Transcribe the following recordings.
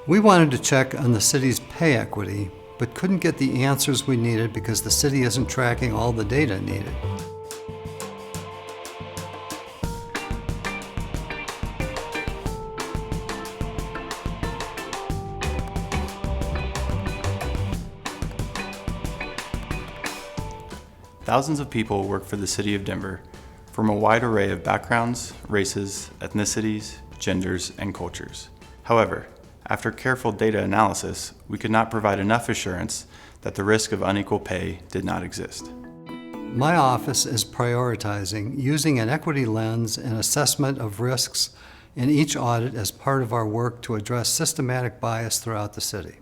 We wanted to check on the city's pay equity, but couldn't get the answers we needed because the city isn't tracking all the data needed. Thousands of people work for the City of Denver from a wide array of backgrounds, races, ethnicities, genders, and cultures. However, after careful data analysis, we could not provide enough assurance that the risk of unequal pay did not exist. My office is prioritizing using an equity lens and assessment of risks in each audit as part of our work to address systematic bias throughout the city.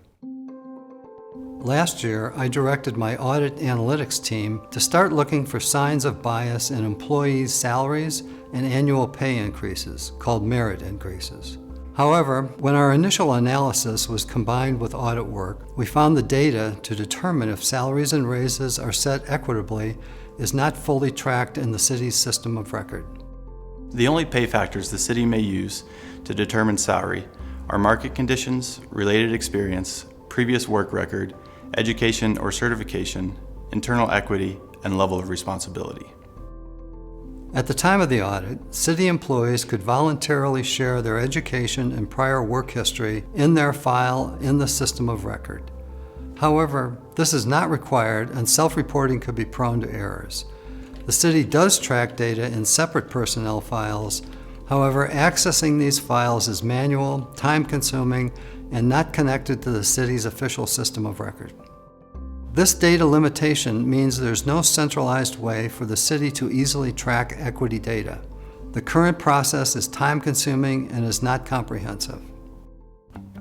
Last year, I directed my audit analytics team to start looking for signs of bias in employees' salaries and annual pay increases, called merit increases. However, when our initial analysis was combined with audit work, we found the data to determine if salaries and raises are set equitably is not fully tracked in the city's system of record. The only pay factors the city may use to determine salary are market conditions, related experience, previous work record, education or certification, internal equity, and level of responsibility. At the time of the audit, city employees could voluntarily share their education and prior work history in their file in the system of record. However, this is not required and self-reporting could be prone to errors. The city does track data in separate personnel files. However, accessing these files is manual, time-consuming, and not connected to the city's official system of record. This data limitation means there's no centralized way for the city to easily track equity data. The current process is time-consuming and is not comprehensive.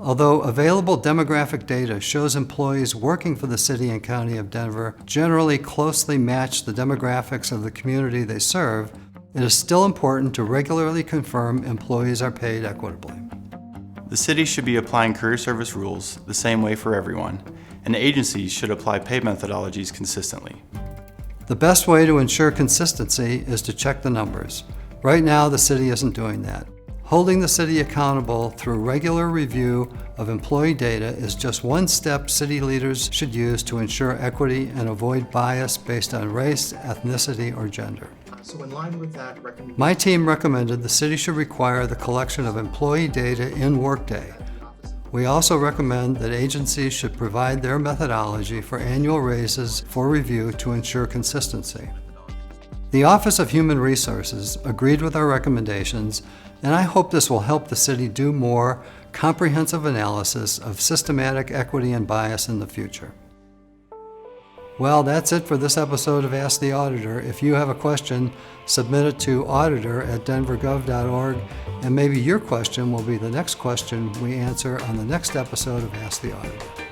Although available demographic data shows employees working for the City and County of Denver generally closely match the demographics of the community they serve, it is still important to regularly confirm employees are paid equitably. The city should be applying career service rules the same way for everyone, and agencies should apply pay methodologies consistently. The best way to ensure consistency is to check the numbers. Right now, the city isn't doing that. Holding the city accountable through regular review of employee data is just one step city leaders should use to ensure equity and avoid bias based on race, ethnicity, or gender. So in line with that recommendation, My team recommended the city should require the collection of employee data in Workday. We also recommend that agencies should provide their methodology for annual raises for review to ensure consistency. The Office of Human Resources agreed with our recommendations, and I hope this will help the city do more comprehensive analysis of systematic equity and bias in the future. Well, that's it for this episode of Ask the Auditor. If you have a question, submit it to auditor@denvergov.org, and maybe your question will be the next question we answer on the next episode of Ask the Auditor.